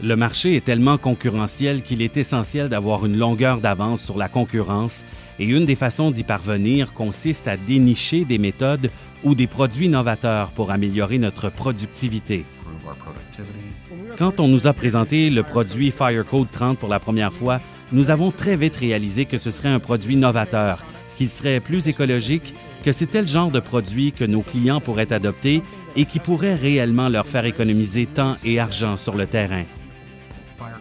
Le marché est tellement concurrentiel qu'il est essentiel d'avoir une longueur d'avance sur la concurrence et une des façons d'y parvenir consiste à dénicher des méthodes ou des produits novateurs pour améliorer notre productivité. Quand on nous a présenté le produit FireCode 30 pour la première fois, nous avons très vite réalisé que ce serait un produit novateur, qu'il serait plus écologique, que c'était le genre de produit que nos clients pourraient adopter et qui pourrait réellement leur faire économiser temps et argent sur le terrain.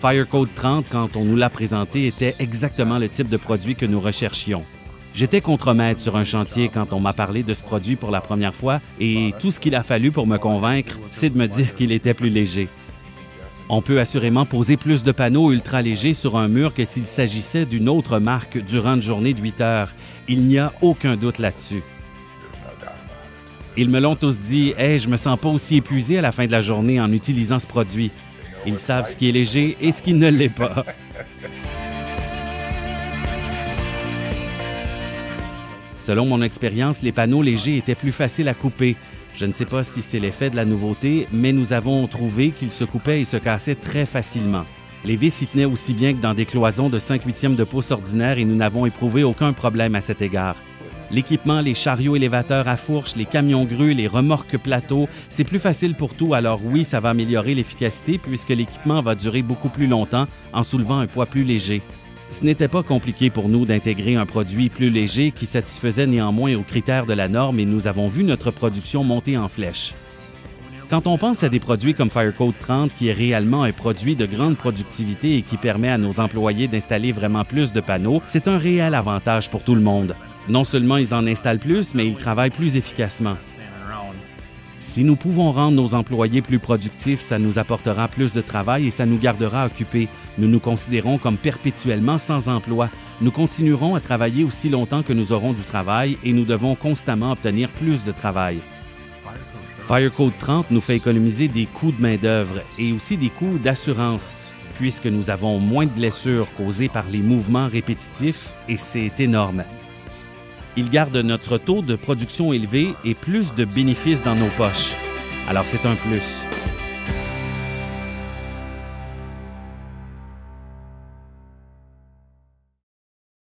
FireCode 30, quand on nous l'a présenté, était exactement le type de produit que nous recherchions. J'étais contremaître sur un chantier quand on m'a parlé de ce produit pour la première fois et tout ce qu'il a fallu pour me convaincre, c'est de me dire qu'il était plus léger. On peut assurément poser plus de panneaux ultra légers sur un mur que s'il s'agissait d'une autre marque durant une journée de 8 heures. Il n'y a aucun doute là-dessus. Ils me l'ont tous dit, « Hey, je me sens pas aussi épuisé à la fin de la journée en utilisant ce produit. » Ils savent ce qui est léger et ce qui ne l'est pas. Selon mon expérience, les panneaux légers étaient plus faciles à couper. Je ne sais pas si c'est l'effet de la nouveauté, mais nous avons trouvé qu'ils se coupaient et se cassaient très facilement. Les vis y tenaient aussi bien que dans des cloisons de 5/8 de pouce ordinaire et nous n'avons éprouvé aucun problème à cet égard. L'équipement, les chariots élévateurs à fourche, les camions grues, les remorques plateaux, c'est plus facile pour tout, alors oui, ça va améliorer l'efficacité puisque l'équipement va durer beaucoup plus longtemps en soulevant un poids plus léger. Ce n'était pas compliqué pour nous d'intégrer un produit plus léger qui satisfaisait néanmoins aux critères de la norme et nous avons vu notre production monter en flèche. Quand on pense à des produits comme FireCode 30, qui est réellement un produit de grande productivité et qui permet à nos employés d'installer vraiment plus de panneaux, c'est un réel avantage pour tout le monde. Non seulement ils en installent plus, mais ils travaillent plus efficacement. Si nous pouvons rendre nos employés plus productifs, ça nous apportera plus de travail et ça nous gardera occupés. Nous nous considérons comme perpétuellement sans emploi. Nous continuerons à travailler aussi longtemps que nous aurons du travail et nous devons constamment obtenir plus de travail. FireCode 30 nous fait économiser des coûts de main-d'œuvre et aussi des coûts d'assurance, puisque nous avons moins de blessures causées par les mouvements répétitifs et c'est énorme. Il garde notre taux de production élevé et plus de bénéfices dans nos poches. Alors c'est un plus.